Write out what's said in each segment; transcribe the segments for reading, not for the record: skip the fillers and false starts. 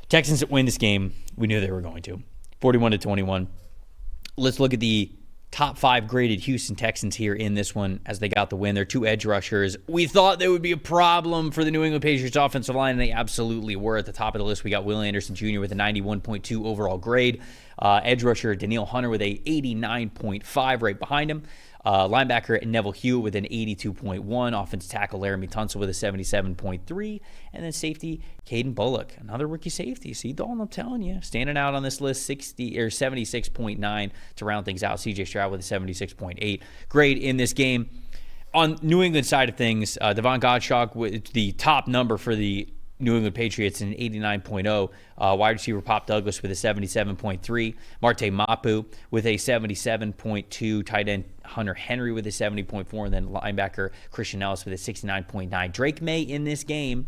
Texans win this game. We knew they were going to. 41-21. Let's look at the top 5 graded Houston Texans here in this one as they got the win. They're 2 edge rushers. We thought there would be a problem for the New England Patriots offensive line, and they absolutely were. At the top of the list, we got Will Anderson Jr. with a 91.2 overall grade. Edge rusher Daniil Hunter with a 89.5 right behind him. Linebacker Neville Hewitt with an 82.1. Offensive tackle Laramie Tunsil with a 77.3. And then safety Caden Bullock, another rookie safety. See, Dalton, I'm telling you, standing out on this list, 76.9 to round things out. CJ Stroud with a 76.8 grade in this game. On New England side of things, Devon Gottschalk with the top number for the New England Patriots in 89.0. Wide receiver Pop Douglas with a 77.3. Marte Mapu with a 77.2. Tight end Hunter Henry with a 70.4. And then linebacker Christian Ellis with a 69.9. Drake May in this game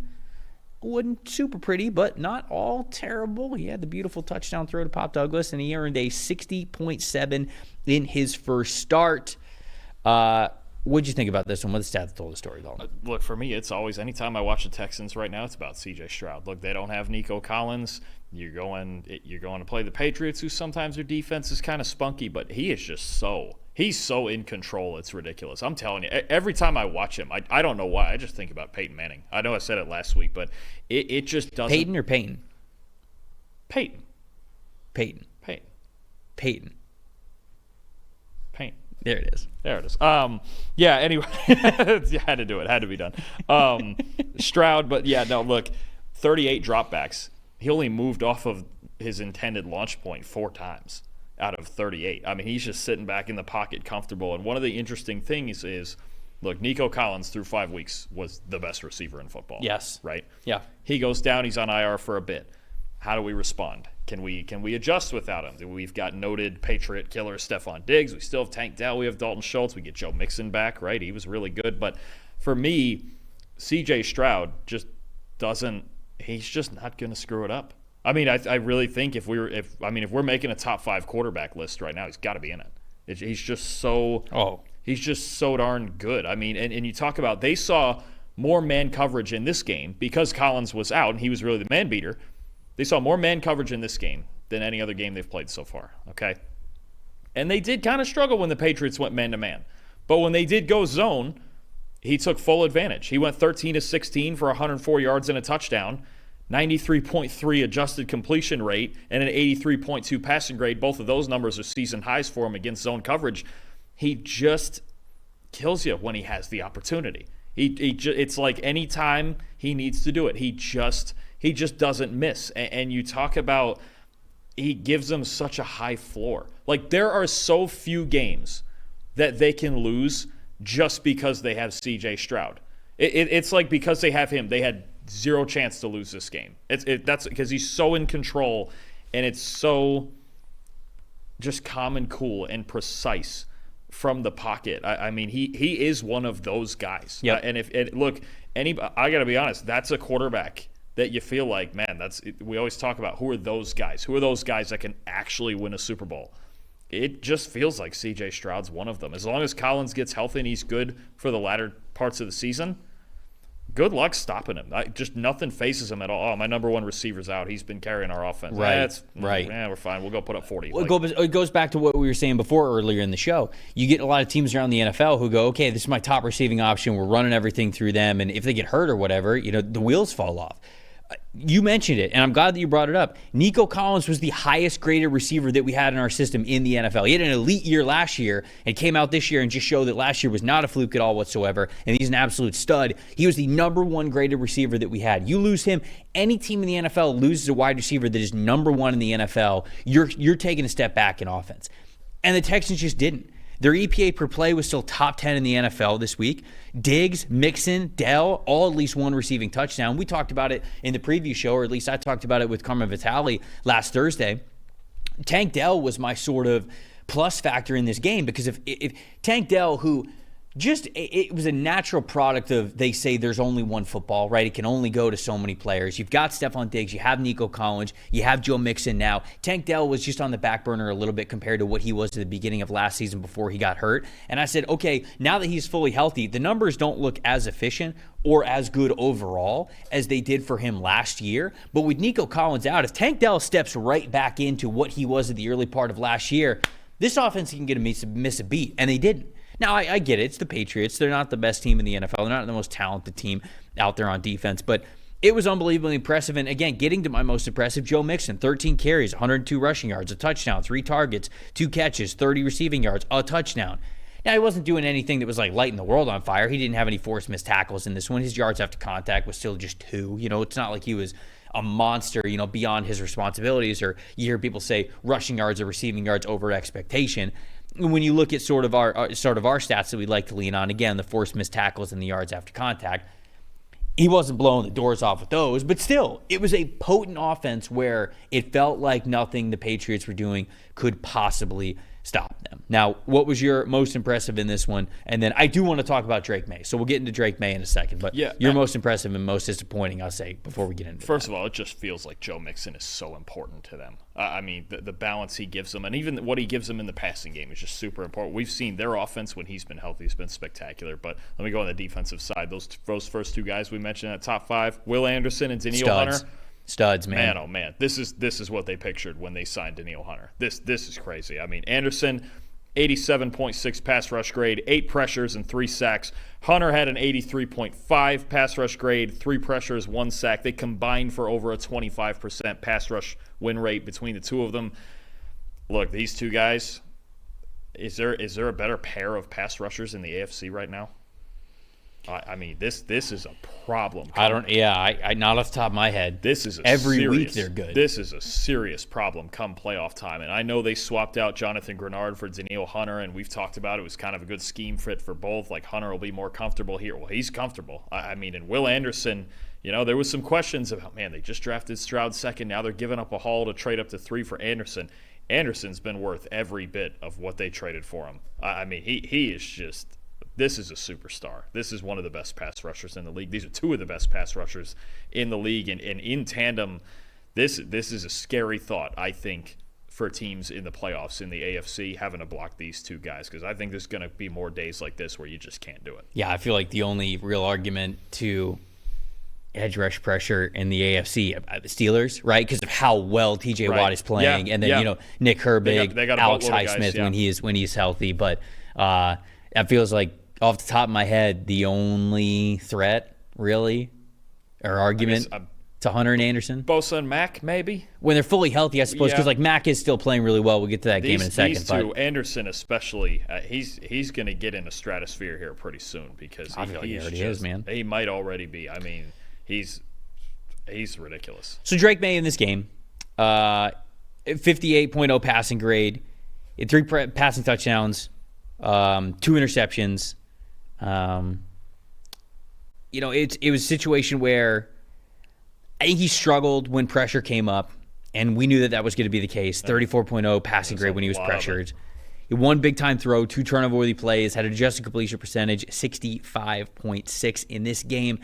wasn't super pretty, but not all terrible. He had the beautiful touchdown throw to Pop Douglas, and he earned a 60.7 in his first start. What'd you think about this one? What's the stat that told the story, Dalton? Look, for me, it's always, anytime I watch the Texans right now, it's about C.J. Stroud. Look, they don't have Nico Collins. You're going to play the Patriots, who sometimes their defense is kind of spunky, but he is just he's so in control, it's ridiculous. I'm telling you, every time I watch him, I don't know why, I just think about Peyton Manning. I know I said it last week, but it just doesn't. Peyton or Peyton? Peyton. Peyton. Peyton. Peyton. Peyton. There it is. There it is. Yeah, anyway, had to do it. Had to be done. Stroud, but yeah, no, look, 38 dropbacks. He only moved off of his intended launch point 4 times out of 38. I mean, he's just sitting back in the pocket comfortable. And one of the interesting things is, look, Nico Collins through 5 weeks was the best receiver in football. Yes. Right? Yeah. He goes down. He's on IR for a bit. How do we respond? Can we adjust without him? We've got noted Patriot killer Stephon Diggs. We still have Tank Dell. We have Dalton Schultz. We get Joe Mixon back, right? He was really good. But for me, C.J. Stroud just doesn't – he's just not going to screw it up. I mean, I really think if we're making a top 5 quarterback list right now, he's got to be in it. He's just so he's just so darn good. I mean, and you talk about they saw more man coverage in this game because Collins was out and he was really the man beater. They saw more man coverage in this game than any other game they've played so far, okay? And they did kind of struggle when the Patriots went man-to-man. But when they did go zone, he took full advantage. He went 13 of 16 for 104 yards and a touchdown, 93.3 adjusted completion rate, and an 83.2 passing grade. Both of those numbers are season highs for him against zone coverage. He just kills you when he has the opportunity. It's like any time he needs to do it, he just doesn't miss. And you talk about he gives them such a high floor. Like, there are so few games that they can lose just because they have C.J. Stroud. It's like because they have him, they had zero chance to lose this game. That's because he's so in control, and it's so just calm and cool and precise from the pocket. I mean, he is one of those guys. Yep. I got to be honest, that's a quarterback that you feel like, man, we always talk about who are those guys? Who are those guys that can actually win a Super Bowl? It just feels like C.J. Stroud's one of them. As long as Collins gets healthy and he's good for the latter parts of the season, good luck stopping him. Just nothing faces him at all. Oh, my number one receiver's out. He's been carrying our offense. Right. Yeah, we're fine. We'll go put up 40. Well, it goes back to what we were saying before earlier in the show. You get a lot of teams around the NFL who go, okay, this is my top receiving option. We're running everything through them. And if they get hurt or whatever, the wheels fall off. You mentioned it, and I'm glad that you brought it up. Nico Collins was the highest graded receiver that we had in our system in the NFL. He had an elite year last year and came out this year and just showed that last year was not a fluke at all whatsoever, and he's an absolute stud. He was the number 1 graded receiver that we had. You lose him, any team in the NFL loses a wide receiver that is number 1 in the NFL, you're taking a step back in offense. And the Texans just didn't. Their EPA per play was still top 10 in the NFL this week. Diggs, Mixon, Dell, all at least one receiving touchdown. We talked about it in the preview show, or at least I talked about it with Carmen Vitale last Thursday. Tank Dell was my sort of plus factor in this game because if Tank Dell, who just it was a natural product of, they say there's only one football, right? It can only go to so many players. You've got Stephon Diggs, you have Nico Collins, you have Joe Mixon now. Tank Dell was just on the back burner a little bit compared to what he was at the beginning of last season before he got hurt. And I said, okay, now that he's fully healthy, the numbers don't look as efficient or as good overall as they did for him last year. But with Nico Collins out, if Tank Dell steps right back into what he was at the early part of last year, this offense can get miss a beat, and they didn't. Now, I get it. It's the Patriots. They're not the best team in the NFL. They're not the most talented team out there on defense. But it was unbelievably impressive. And, again, getting to my most impressive, Joe Mixon, 13 carries, 102 rushing yards, a touchdown, 3 targets, 2 catches, 30 receiving yards, a touchdown. Now, he wasn't doing anything that was like lighting the world on fire. He didn't have any forced missed tackles in this one. His yards after contact was still just 2. It's not like he was a monster, beyond his responsibilities, or you hear people say rushing yards or receiving yards over expectation. When you look at sort of our stats that we like to lean on, again, the forced missed tackles and the yards after contact, he wasn't blowing the doors off with those, but still, it was a potent offense where it felt like nothing the Patriots were doing could possibly stop them. Now, what was your most impressive in this one? And then I do want to talk about Drake May, so we'll get into Drake May in a second, but your most impressive and most disappointing, I'll say, before we get into First of all, it just feels like Joe Mixon is so important to them. I mean, the balance he gives them, and even what he gives them in the passing game is just super important. We've seen their offense when he's been healthy has been spectacular, but let me go on the defensive side. Those first 2 guys we mentioned at top 5, Will Anderson and Danielle Hunter. Studs, man. Man, oh man, this is what they pictured when they signed Danielle Hunter. This is crazy. I mean, Anderson, 87.6 pass rush grade, 8 pressures and 3 sacks. Hunter had an 83.5 pass rush grade, 3 pressures, 1 sack. They combined for over a 25% pass rush win rate between the two of them. Look, these 2 guys, is there a better pair of pass rushers in the AFC right now? I mean, this is a problem. I not off the top of my head. This is every week they're good. This is a serious problem come playoff time. And I know they swapped out Jonathan Grenard for Danielle Hunter, and we've talked about it was kind of a good scheme fit for both. Like, Hunter will be more comfortable here. Well, he's comfortable. I mean, and Will Anderson, there was some questions about, man, they just drafted Stroud second. Now they're giving up a haul to trade up to 3 for Anderson. Anderson's been worth every bit of what they traded for him. I mean, he is just – this is a superstar. This is one of the best pass rushers in the league. These are 2 of the best pass rushers in the league. And in tandem, this is a scary thought, I think, for teams in the playoffs in the AFC having to block these 2 guys, because I think there's going to be more days like this where you just can't do it. Yeah, I feel like the only real argument to edge rush pressure in the AFC, Steelers, right? Because of how well TJ Watt is playing, and then Nick Herbig, they got Alex Highsmith when he's healthy. But that feels like, off the top of my head, the only threat, really, or argument to Hunter and Anderson. Bosa and Mack, maybe? When they're fully healthy, I suppose, because Mack is still playing really well. We'll get to that game in a second. These 2, Anderson especially, he's going to get in a stratosphere here pretty soon, because I feel like he already is, man. He might already be. I mean, he's ridiculous. So Drake May in this game, 58.0 passing grade, 3 passing touchdowns, 2 interceptions. It was a situation where I think he struggled when pressure came up, and we knew that was going to be the case. 34.0 passing grade when he was pressured. He won big-time throw, 2 turnover-worthy plays, had an adjusted completion percentage, 65.6 in this game.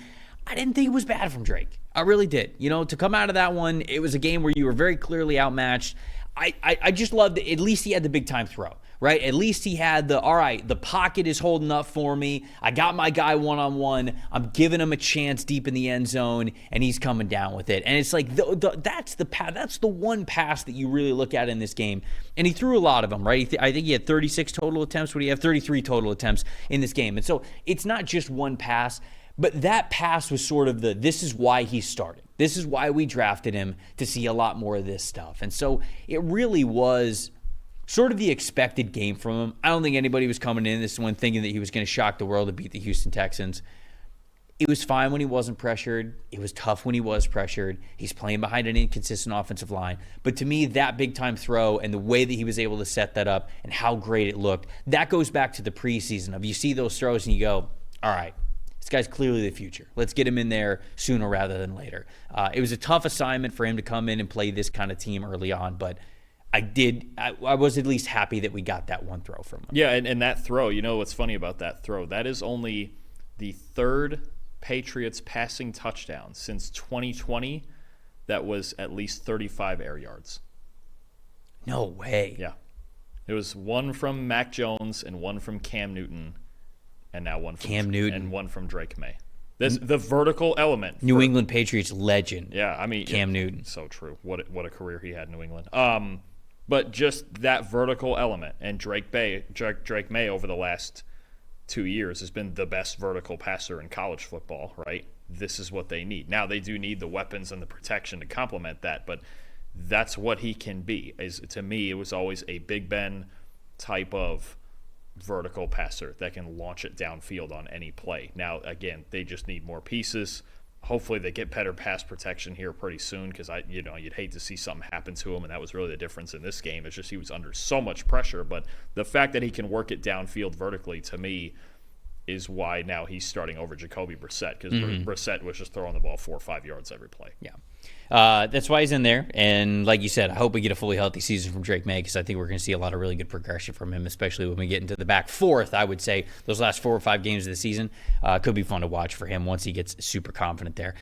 I didn't think it was bad from Drake. I really did. To come out of that one, it was a game where you were very clearly outmatched. I just loved it. At least he had the big-time throw, right? At least he had the pocket is holding up for me. I got my guy one-on-one. I'm giving him a chance deep in the end zone, and he's coming down with it. And it's like that's the one pass that you really look at in this game. And he threw a lot of them, right? I think he had 36 total attempts. What do you have? 33 total attempts in this game. And so it's not just one pass, but that pass was sort of this is why he started. This is why we drafted him, to see a lot more of this stuff. And so it really was sort of the expected game from him. I don't think anybody was coming in this one thinking that he was going to shock the world to beat the Houston Texans. It was fine when he wasn't pressured. It was tough when he was pressured. He's playing behind an inconsistent offensive line. But to me, that big-time throw and the way that he was able to set that up and how great it looked, that goes back to the preseason of you see those throws and you go, all right, this guy's clearly the future. Let's get him in there sooner rather than later. It was a tough assignment for him to come in and play this kind of team early on, but I was at least happy that we got that one throw from him. Yeah, and that throw, you know what's funny about that throw? That is only the third Patriots passing touchdown since 2020 that was at least 35 air yards. No way. Yeah. It was one from Mac Jones and one from Cam Newton, and now one from Cam Newton and one from Drake May. The vertical element. New England Patriots legend. Yeah, I mean Cam Newton. So true. What a career he had in New England. But just that vertical element, and Drake May over the last 2 years has been the best vertical passer in college football, right? This is what they need. Now they do need the weapons and the protection to complement that, but that's what he can be. To me, it was always a Big Ben type of vertical passer that can launch it downfield on any play. Now, again, they just need more pieces. Hopefully they get better pass protection here pretty soon, because you'd hate to see something happen to him, and that was really the difference in this game. It's just he was under so much pressure, but the fact that he can work it downfield vertically, to me, is why now he's starting over Jacoby Brissett, because Brissett was just throwing the ball 4 or 5 yards every play. Yeah. That's why he's in there. And like you said, I hope we get a fully healthy season from Drake May, because I think we're going to see a lot of really good progression from him, especially when we get into the back fourth. I would say those last 4 or 5 games of the season could be fun to watch for him once he gets super confident there.